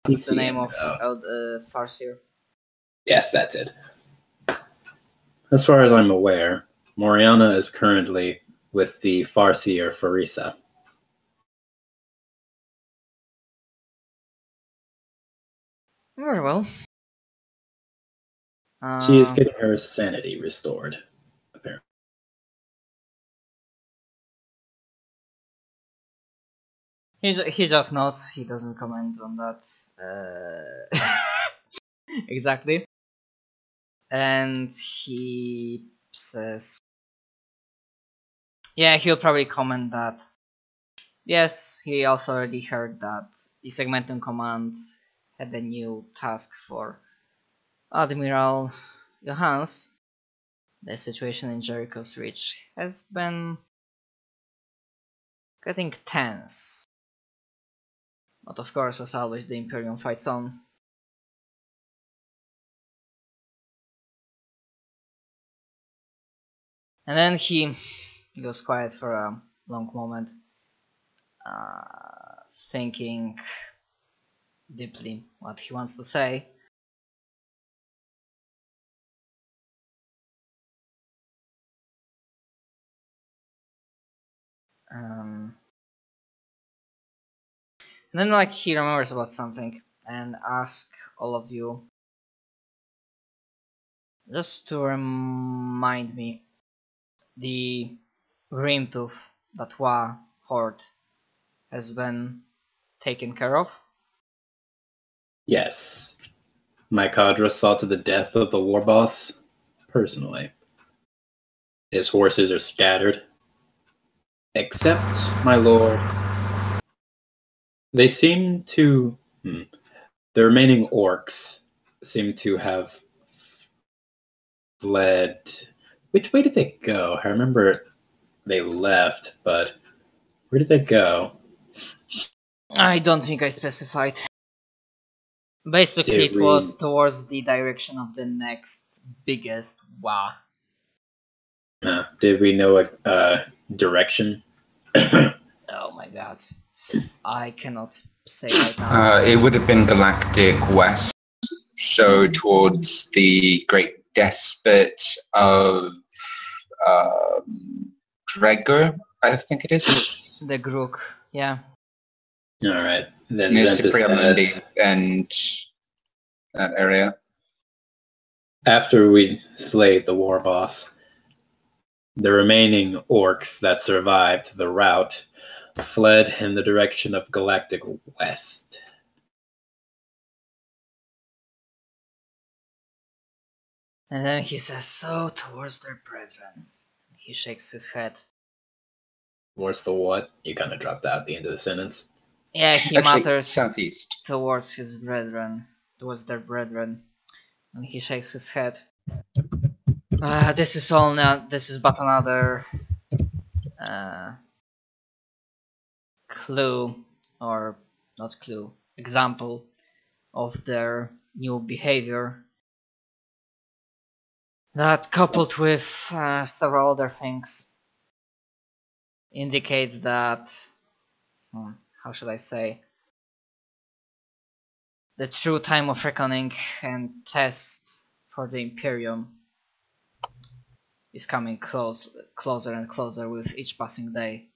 What's the name of Farseer? Yes, that's it. As far as I'm aware, Moriana is currently with the Farseer Farisa. Very well. She is getting her sanity restored, apparently. He just nods. He doesn't comment on that exactly, and he says, "Yeah, he'll probably comment that. Yes, he also already heard that the Segmentum Command had a new task for Admiral Johannes. The situation in Jericho's Reach has been getting tense. But of course, as always, the Imperium fights on. And then he goes quiet for a long moment, thinking deeply what he wants to say. And then like he remembers about something and asks all of you just to remind me, the Grimtooth, that horde, has been taken care of? Yes. My cadre saw to the death of the war boss personally. His forces are scattered. Except, my lord, they seem to... The remaining orcs seem to have fled... Which way did they go? I remember they left, but where did they go? I don't think I specified. Basically, it was towards the direction of the next biggest Wa. Did we know a direction? Oh my god. I cannot say right now. It would have been Galactic West, so towards the Great Despot of Gregor, I think it is. The Grook, yeah. Alright, then near Cipriamundi and that area. After we slayed the war boss, the remaining orcs that survived the rout fled in the direction of Galactic West. And then he says, so towards their brethren. He shakes his head. Towards the what? You kind of dropped out at the end of the sentence. Yeah, he mutters southeast. Towards his brethren, towards their brethren. And he shakes his head. This is but another clue, or not clue, example of their new behavior. That, coupled with several other things, indicate that, how should I say, the true time of reckoning and test for the Imperium is coming closer and closer with each passing day.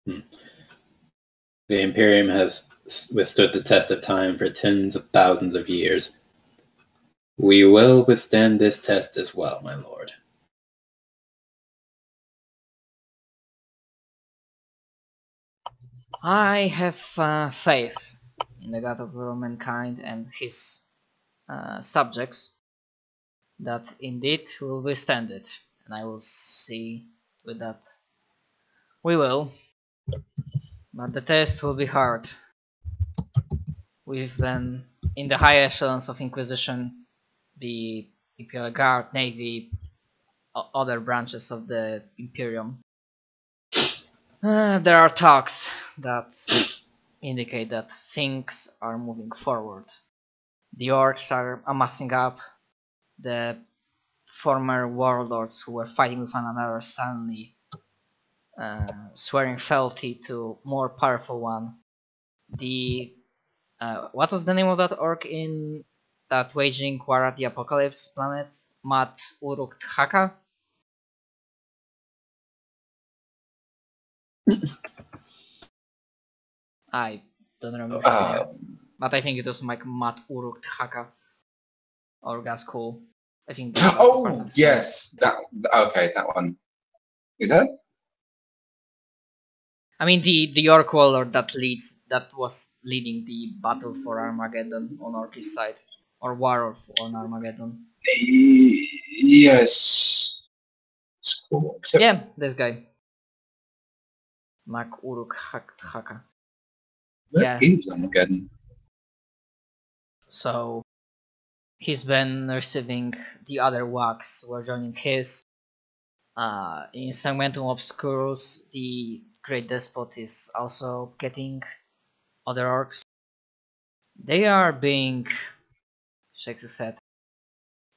The Imperium has withstood the test of time for tens of thousands of years. We will withstand this test as well, my lord. I have faith in the God of all mankind and his subjects that indeed will withstand it, and I will see with that. We will, but the test will be hard. We've been in the high echelons of Inquisition, the Imperial Guard, Navy, other branches of the Imperium. There are talks that indicate that things are moving forward. The orcs are amassing up. The former warlords who were fighting with one another are suddenly swearing fealty to more powerful one. the what was the name of that orc in that waging war at the apocalypse planet? Mat Uruk Haka? I don't remember his name, but I think it was like Mat Uruk Haka or Gaskul. I think that's also part of the yes, that one. Is that? I mean the orc warlord that was leading the battle for Armageddon on Orcish side, or war on Armageddon. Yes. It's cool. Yeah, this guy. Mak Uruk Haka. Yeah. Is Armageddon. So he's been receiving the other wax who are joining his. In Segmentum Obscurus, the Great Despot is also getting other orcs. They are being, shakes his head,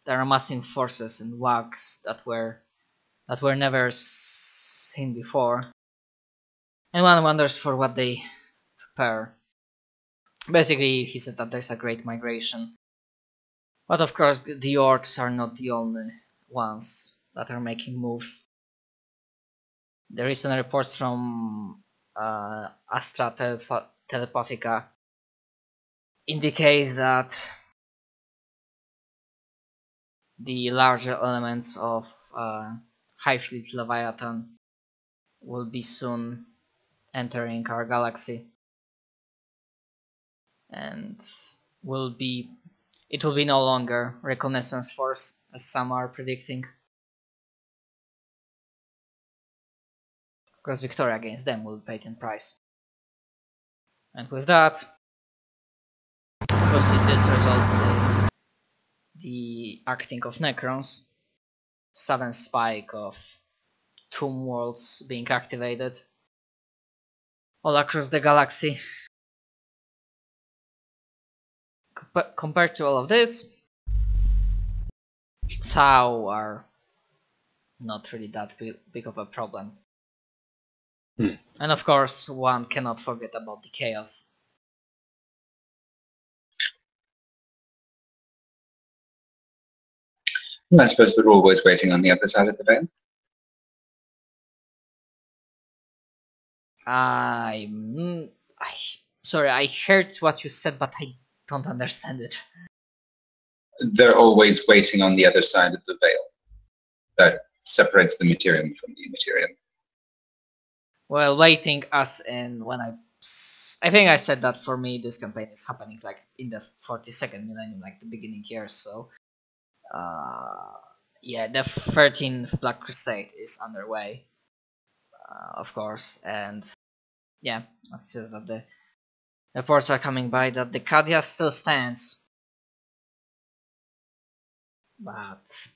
they're amassing forces and wax that were never seen before, and one wonders for what they prepare. Basically, he says that there's a great migration, but of course the orcs are not the only ones that are making moves. The recent reports from Astra Telepathica indicate that the larger elements of High Fleet Leviathan will be soon entering our galaxy, and it will be no longer reconnaissance force as some are predicting. Of course, victory against them will be paid in price. And with that, because this results in the acting of Necrons, sudden spike of tomb worlds being activated all across the galaxy. Compared to all of this, Tau are not really that big of a problem. And of course, one cannot forget about the chaos. Well, I suppose they're always waiting on the other side of the veil. Sorry, I heard what you said, but I don't understand it. They're always waiting on the other side of the veil that separates the materium from the immaterium. Well, waiting as in when I think I said that for me this campaign is happening like in the 42nd millennium, like the beginning years. So, yeah, the 13th Black Crusade is underway, of course, and yeah, I said that the reports are coming by that the Kadia still stands, but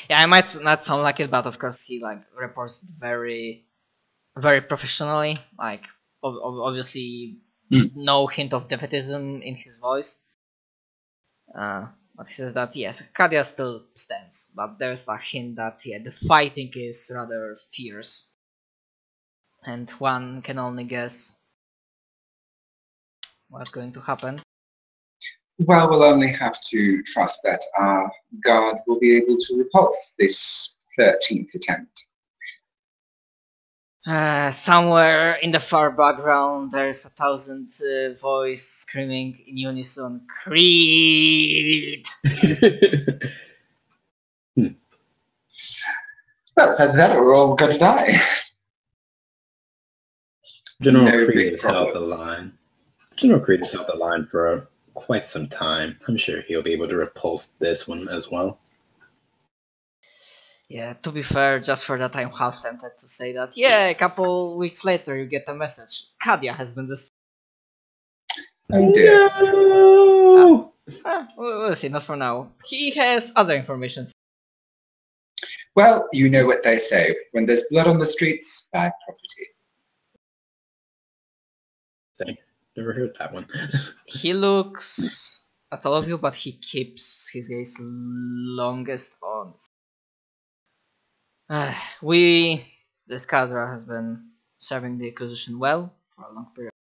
yeah, I might not sound like it, but of course he like reports very, very professionally. Like obviously, no hint of defeatism in his voice. But he says that yes, Kadia still stands, but there's a hint that yeah, the fighting is rather fierce, and one can only guess what's going to happen. Well, we'll only have to trust that our guard will be able to repulse this 13th attempt. Somewhere in the far background, there's 1,000 voice screaming in unison, "Creed!" Well, that we're all gonna die. General Creed has held the line. General Creed has held the line for quite some time. I'm sure he'll be able to repulse this one as well. Yeah, to be fair, just for that, I'm half tempted to say that. Yeah, a couple weeks later, you get a message. Kadia has been destroyed. Oh dear. No! We'll see. Not for now. He has other information. Well, you know what they say. When there's blood on the streets, bad property. Never heard that one. He looks at all of you, but he keeps his gaze longest on. This cadre has been serving the Inquisition well for a long period.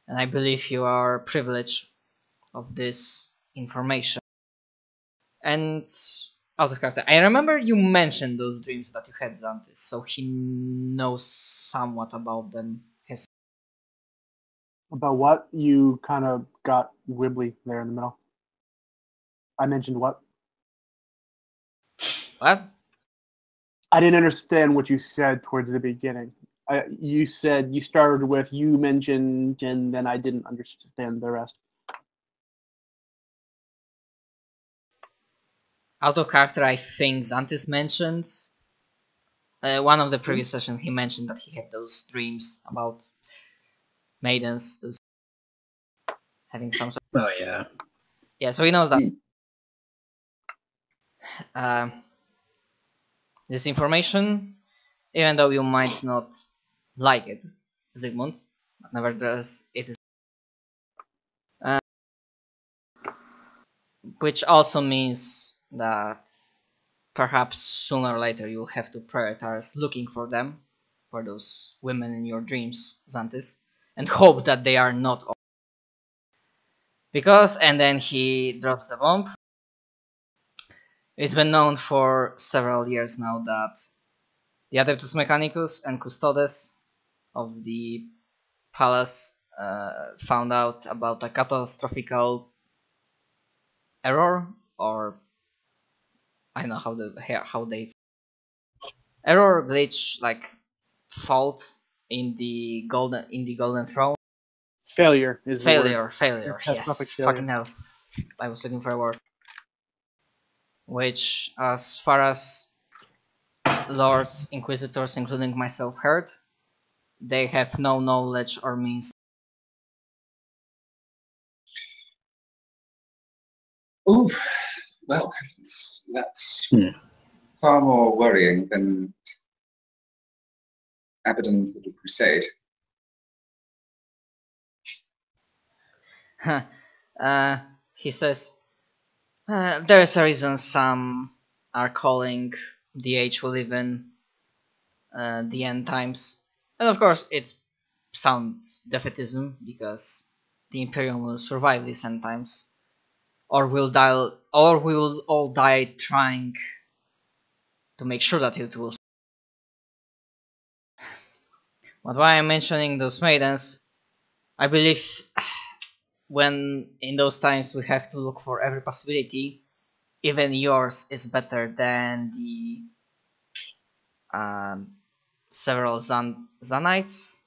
And I believe you are privileged of this information. And out of character, I remember you mentioned those dreams that you had, Xantis, so he knows somewhat about them. About what? You kind of got wibbly there in the middle. I mentioned what? What? I didn't understand what you said towards the beginning. You said you started with you mentioned, and then I didn't understand the rest. Out of character, I think Xantis mentioned one of the previous sessions. He mentioned that he had those dreams about maidens, those having some sort. Oh yeah. Yeah, so he knows that. This information, even though you might not like it, Zygmunt, but nevertheless, it is. Which also means that perhaps sooner or later you'll have to prioritize looking for them, for those women in your dreams, Xantis, and hope that they are not all. Because, and then he drops the bomb. It's been known for several years now that the Adeptus Mechanicus and Custodes of the palace found out about a catastrophical error, or I don't know how they error, glitch, like fault in the golden throne. Failure is failure. Yes, failure. fucking hell. I was looking for a word. Which, as far as Lords Inquisitors, including myself, heard, they have no knowledge or means. Oh, well, that's far more worrying than Abaddon's little crusade. He says, there is a reason some are calling the age we live in the end times. And of course, it sounds defeatism, because the Imperium will survive these end times. Or we will all die trying to make sure that it will. But why I'm mentioning those maidens, I believe when in those times we have to look for every possibility, even yours is better than the several Zanites.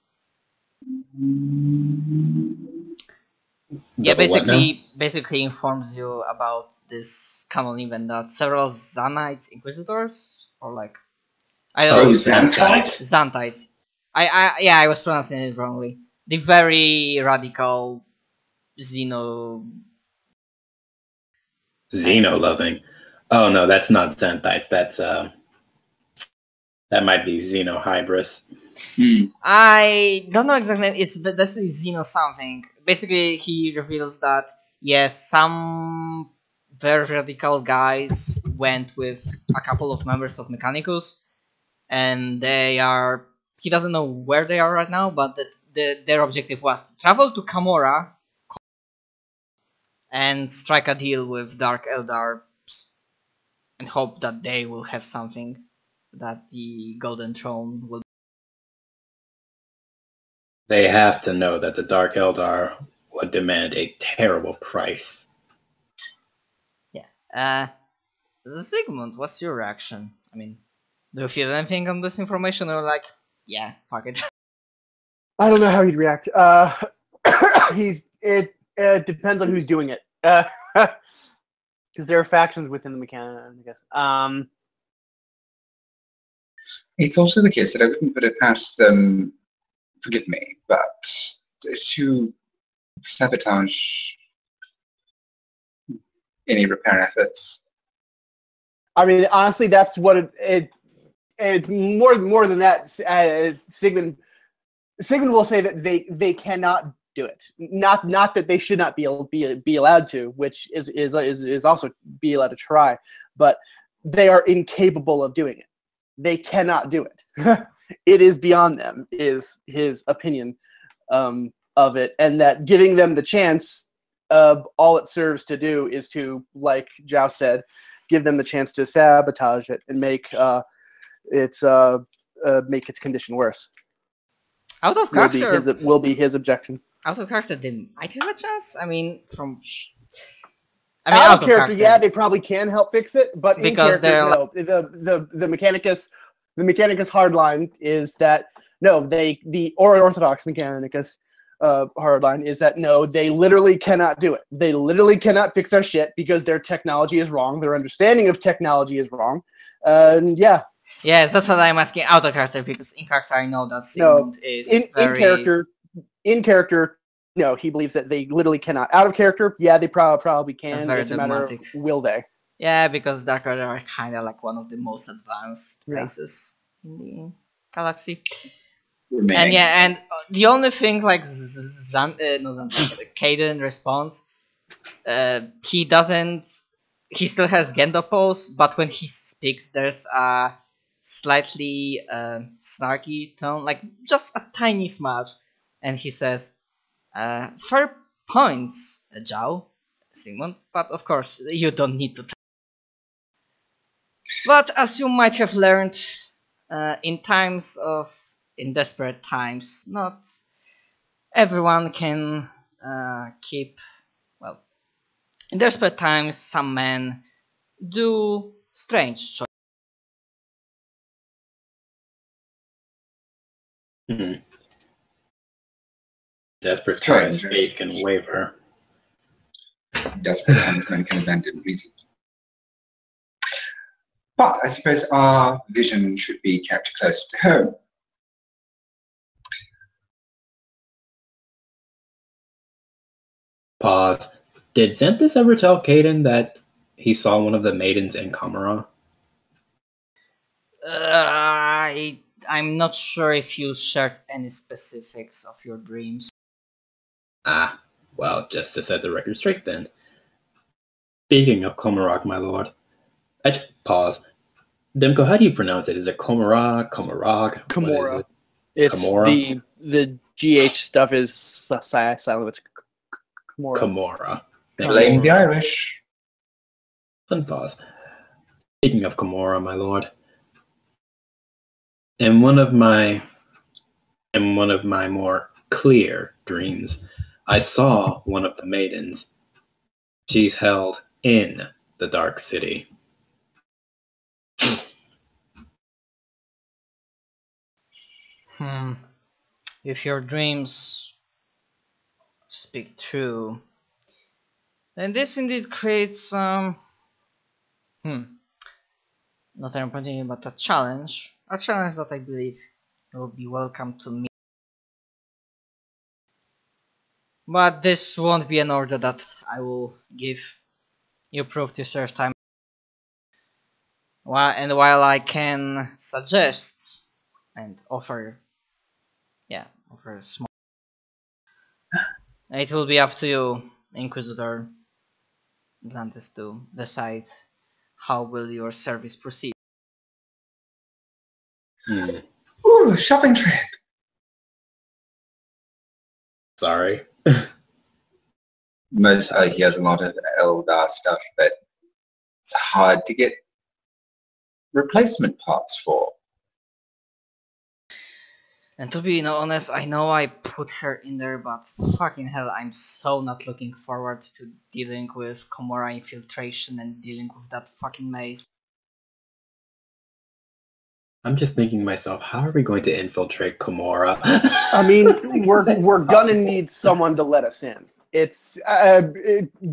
Yeah, basically informs you about this common event that several Zanites Inquisitors, or like I don't know. Xantites. I was pronouncing it wrongly. The very radical Xeno loving. Oh no, that's not Xantites. That's that might be Xeno Hybris. I don't know exactly. That's Xeno something. Basically, he reveals that yes, some very radical guys went with a couple of members of Mechanicus, and they are. He doesn't know where they are right now, but their objective was to travel to Camorra and strike a deal with Dark Eldar and hope that they will have something, that the Golden Throne will. They have to know that the Dark Eldar would demand a terrible price. Yeah. Zygmunt, what's your reaction? I mean, do you feel anything on this information, or like, yeah, fuck it? I don't know how he'd react. It depends on who's doing it. Because there are factions within the mechanic, I guess. It's also the case that I wouldn't put it past them, forgive me, but to sabotage any repair efforts. I mean, honestly, that's what it more than that. Sigmund will say that they cannot do it. Not that they should not be allowed to, which is also be allowed to try, but they are incapable of doing it. They cannot do it. it is beyond them, is his opinion of it, and that giving them the chance, all it serves to do is to, like Zhao said, give them the chance to sabotage it and make its condition worse. Out of character, Will be his objection. Out of character, they might have a chance. I mean, out of character, yeah, they probably can help fix it, but because in character, no. The Mechanicus hardline is that no, the Orthodox Mechanicus hardline is that no, they literally cannot do it. They literally cannot fix our shit because their technology is wrong. Their understanding of technology is wrong. Yeah. Yeah, that's what I'm asking out of character, because in character I know that Sigmund is in character, no, he believes that they literally cannot. Out of character, yeah, they probably can. It's a matter of will they. Yeah, because Dark Order are kind of like one of the most advanced races in the galaxy. And yeah, and the only thing like Caden responds, he still has Gendo pose, but when he speaks there's a slightly snarky tone, like just a tiny smudge, and he says, fair points, Zhao, Sigmund, but of course you don't need to. But as you might have learned, in desperate times, not everyone can keep, well, in desperate times some men do strange choices. Desperate times, faith can waver. Desperate times, men can abandon reason. But I suppose our vision should be kept close to home. Pause. Did Xanthus ever tell Caden that he saw one of the maidens in Kamara? I'm not sure if you shared any specifics of your dreams. Ah, well, just to set the record straight then. Speaking of Komarok, my lord. Pause. Demko, how do you pronounce it? Is it Komarok, Komarok? Komora. It's Komora? the GH stuff is silent. It's Komora. Komora. Blame the Irish. Unpause. Speaking of Komora, my lord. In one of my more clear dreams, I saw one of the maidens. She's held in the Dark City. If your dreams speak true, then this indeed creates not an opportunity but a challenge that I believe will be welcome to me. But this won't be an order that I will give. You prove to serve time. While I can suggest and offer small, it will be up to you, Inquisitor Xanthus, to decide how will your service proceed. Ooh, shopping trip. Sorry. Most he has a lot of Eldar stuff that it's hard to get replacement parts for. And to be honest, I know I put her in there, but fucking hell, I'm so not looking forward to dealing with Komora infiltration and dealing with that fucking maze. I'm just thinking to myself, how are we going to infiltrate Komora? I mean, we're gonna need someone to let us in. It's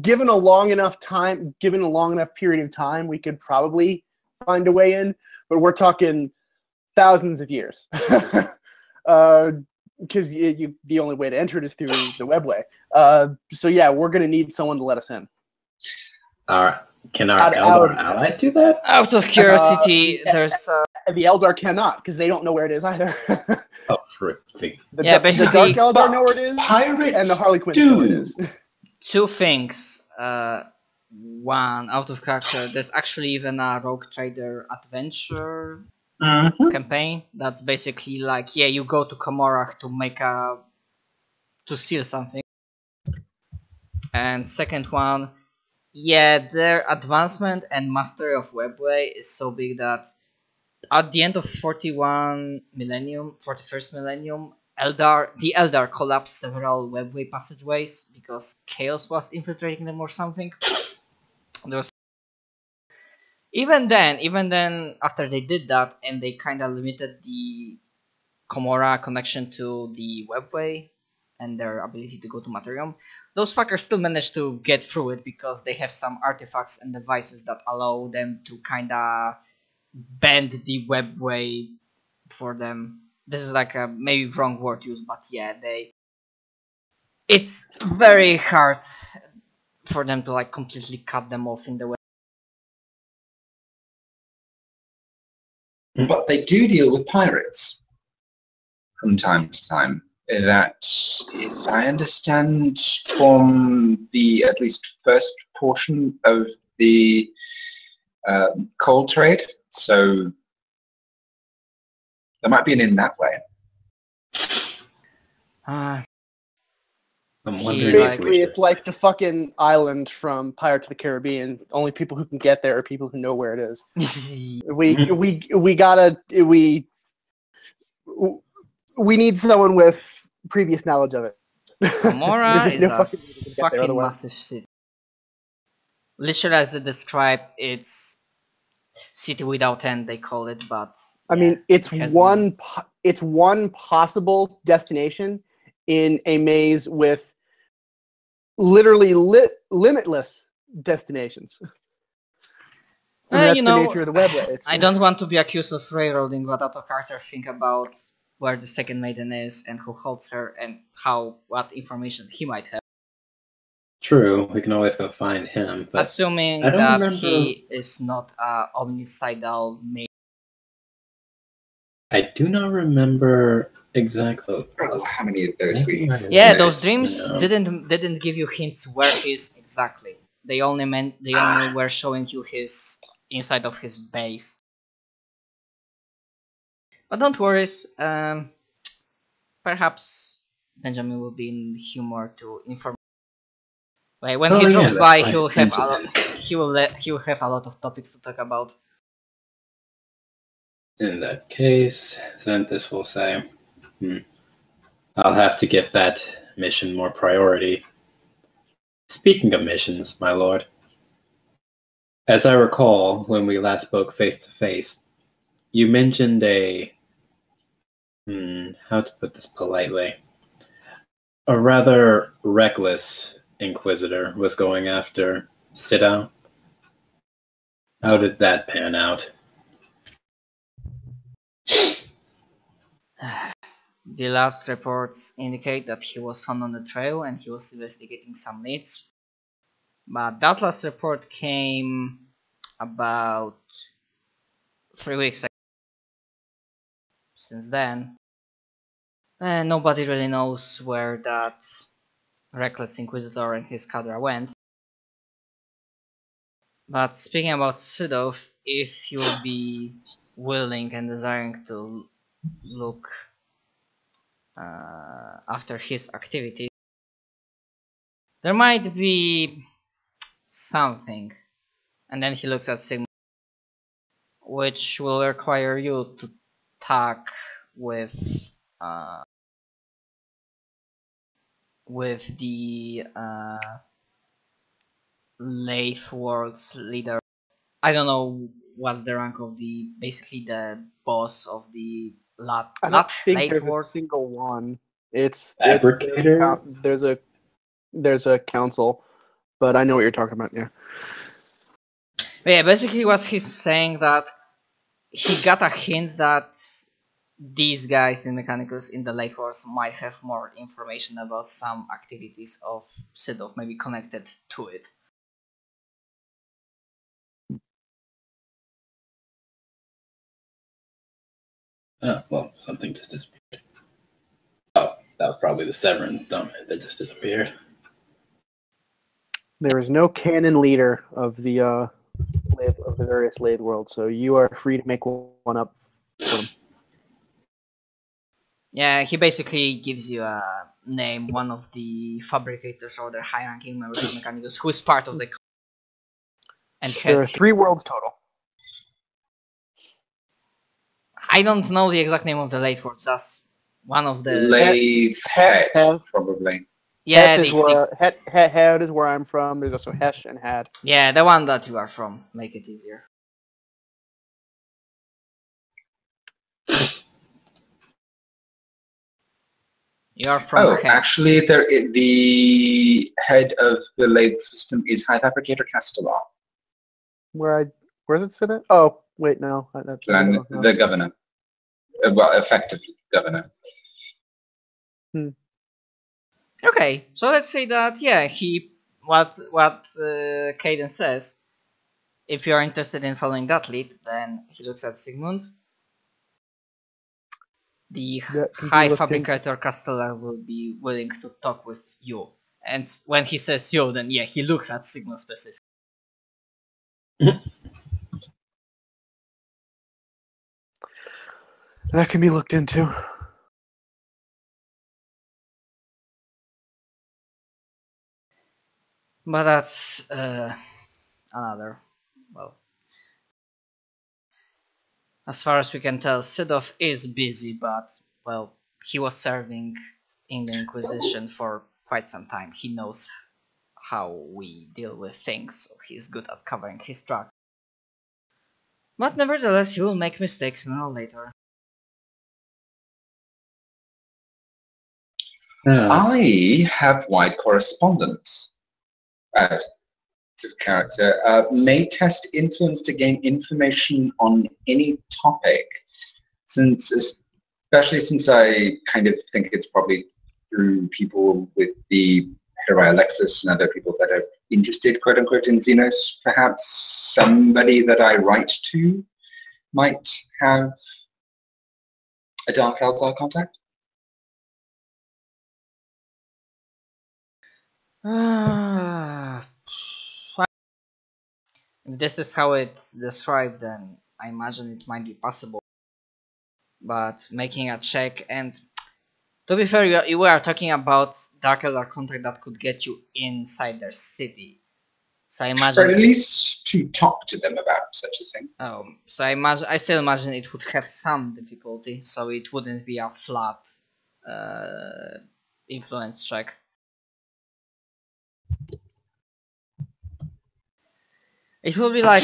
given a long enough period of time, we could probably find a way in, but we're talking thousands of years. Because the only way to enter it is through the webway. So yeah, we're gonna need someone to let us in. All right. Can our Eldar allies do that? Out of curiosity, there's the Eldar cannot, because they don't know where it is either. Oh, frick. Basically, the Dark Eldar know where it is, pirates and the Harley Quinn know where it is. Two things. One, out of character, there's actually even a Rogue Trader adventure campaign. That's basically like, yeah, you go to Komorach to steal something. And second one, yeah, their advancement and mastery of Webway is so big that at the end of 41st millennium, the Eldar collapsed several Webway passageways because chaos was infiltrating them or something. There was even then, after they did that and they kind of limited the Komorra connection to the Webway and their ability to go to Materium, those fuckers still managed to get through it because they have some artifacts and devices that allow them to kinda bend the Webway for them. This is like a maybe wrong word used, but yeah, it's very hard for them to like completely cut them off in the way. But they do deal with pirates from time to time. That, if I understand from the at least first portion of the coal trade, so there might be an in that way. Uh, I'm He, wondering. Basically, it's like the fucking island from Pirates of the Caribbean. Only people who can get there are people who know where it is. We need someone with previous knowledge of it. Komorra There's is just no a fucking way to get there fucking otherwise. massive city. Literally, as it described, it's city without end. They call it, but I mean, it's it has one possible destination in a maze with literally limitless destinations. And that's you the know, nature of the webway. I don't want to be accused of railroading, but out of character, think about where the second maiden is and who holds her and what information he might have. True, we can always go find him. But Assuming I don't that remember- he is not a omnicidal maiden. I do not remember exactly. Oh, how many of those we? Yeah, Yeah, those dreams no. didn't give you hints where he is exactly. They only were showing you his inside of his base. But don't worry, perhaps Benjamin will be in humor to inform. Like when he drops by, that's he will right, have Benjamin. he will have a lot of topics to talk about. In that case, Xanthus will say, I'll have to give that mission more priority. Speaking of missions, my lord, as I recall when we last spoke face to face, you mentioned how to put this politely, a rather reckless Inquisitor was going after Sidao. How did that pan out? The last reports indicate that he was found on the trail and he was investigating some leads. But that last report came about 3 weeks ago. Since then, nobody really knows where that reckless Inquisitor and his cadre went. But speaking about Sidov, if you'll be willing and desiring to look after his activity, there might be something. And then he looks at Sigma, which will require you to talk with the late world's leader. I don't know what's the rank of basically the boss of the I don't think late there's world. a single one. It's Fabricator? there's a council, but I know what you're talking about. Yeah. But yeah, basically what he's saying that he got a hint that these guys in Mechanicus in the late wars might have more information about some activities of Sidov, maybe connected to it. Oh, well, something just disappeared. Oh, that was probably the Severin dumbhead that just disappeared. There is no canon leader of the various Lathe worlds, so you are free to make one up Yeah, he basically gives you a name, one of the fabricators or their high-ranking members of Mechanicus, who is part of the and There are has 3 worlds total. I don't know the exact name of the late world, just one of the Lathe Het, head, probably. yeah, Het is where I'm from. There's also Hesh and Had. yeah, the one that you are from. Make it easier. You are from Oh, Het. actually, the head of the lathe system is High Fabricator Castellar, Where's it sit at? Oh, wait, no. and the governor. Well, effectively governor. Okay, so let's say that what Caden says. If you are interested in following that lead, then he looks at Sigmund. The High Fabricator Castellar will be willing to talk with you. And when he says you, then yeah, he looks at Sigmund specifically. That can be looked into. But that's another, well, as far as we can tell, Sidov is busy, but, well, he was serving in the Inquisition for quite some time. He knows how we deal with things, so he's good at covering his track. But nevertheless, he will make mistakes sooner or later. I have wide correspondence. To character. May test influence to gain information on any topic. Especially since I kind of think it's probably through people with the Herai Alexis and other people that are interested, quote unquote, in Xenos. Perhaps somebody that I write to might have a Dark Eldar contact. If this is how it's described, then I imagine it might be possible. But making a check, and to be fair, you are talking about Dark Eldar contact that could get you inside their city. So I imagine, or at least to talk to them about such a thing. Oh, so I still imagine it would have some difficulty, so it wouldn't be a flat influence check. It will be like,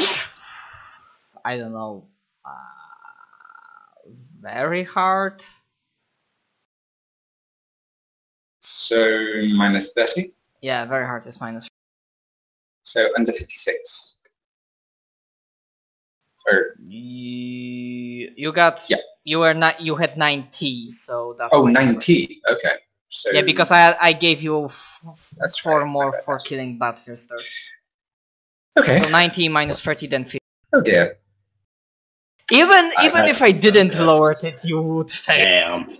I don't know, very hard. So minus 30? Yeah, very hard is minus. So under 56. Or you got, yeah. You had 90, so that. Oh, 90. Okay. So yeah, because I gave you that's 4 right, more for killing Badfister. Okay. So 90 minus 30, then 50. Oh dear. Even if I didn't lower it, you would fail. Damn.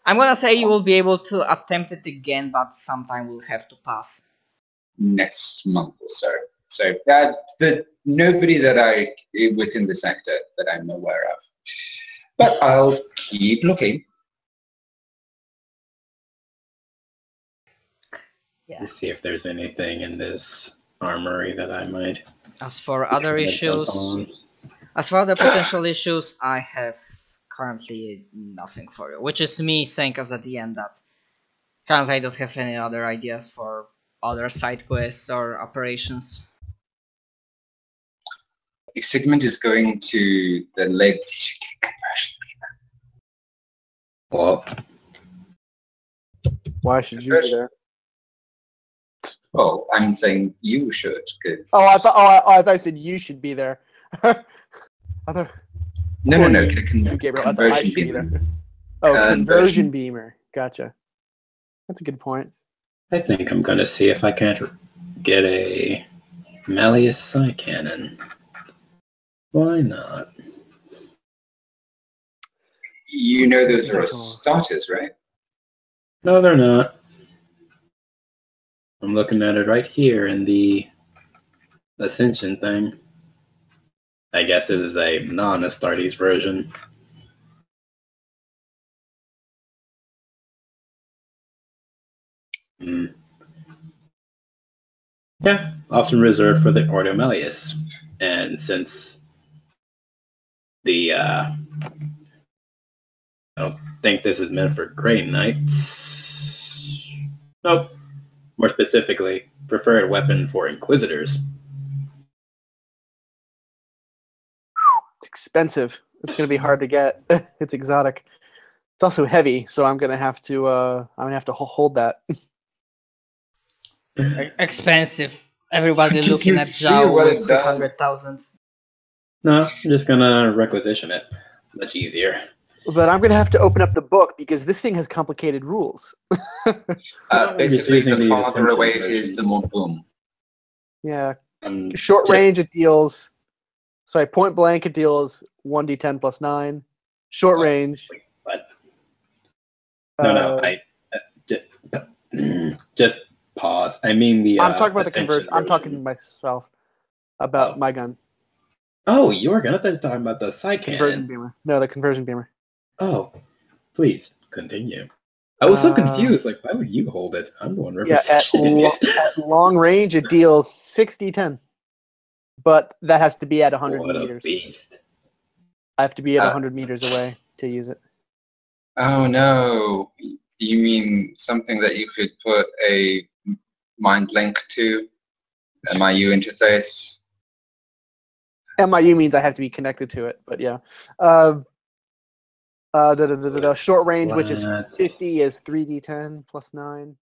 I'm gonna say you will be able to attempt it again, but sometime will have to pass. Next month or so. So that nobody that I within the sector that I'm aware of. But I'll keep looking. Yeah. Let's see if there's anything in this armory that I might. As for other potential issues, I have currently nothing for you. Which is me saying us at the end that currently I don't have any other ideas for other side quests or operations. If Sigmund is going to the legs, he should get conversion. Well, Why should you be there? Well, I'm saying you should, because. Oh, I thought you said you should be there. No. Gabriel, I thought I should be there. Oh, conversion beamer. Gotcha. That's a good point. I think I'm gonna see if I can't get a Malleus Psi Cannon. Why not? You know those are starters, right? No, they're not. I'm looking at it right here in the Ascension thing. I guess this is a non-Astartes version. Yeah, often reserved for the Ordo Melius. And since the I don't think this is meant for Grey Knights. Nope. More specifically, preferred weapon for Inquisitors. It's expensive. It's gonna be hard to get. It's exotic. It's also heavy, so I'm gonna have to hold that. Expensive. Everybody Did looking you at see Zhao what with it does? 300,000. No, I'm just gonna requisition it. Much easier. But I'm gonna have to open up the book because this thing has complicated rules. Basically, using the the farther Ascension away it version. is, the more boom. Yeah, I'm short just- range it deals. Sorry, point blank it deals 1d10 plus 9. Short range. But no, just pause. I mean the. I'm talking about the Ascension conversion. I'm talking to version. myself about Oh. my gun. Oh, you were gonna talk about the side Conversion cannon. beamer. No, the conversion beamer. Oh, please continue. I was so Uh, confused. Like, why would you hold it? I'm the one Yeah, representing it. at long range it deals 6d10. But that has to be at 100 What a meters. beast! I have to be at 100 meters away to use it. Oh no! Do you mean something that you could put a mind link to? A MIU interface? MIU means I have to be connected to it, but yeah. Short range, which is What? 50, is 3d10 plus 9.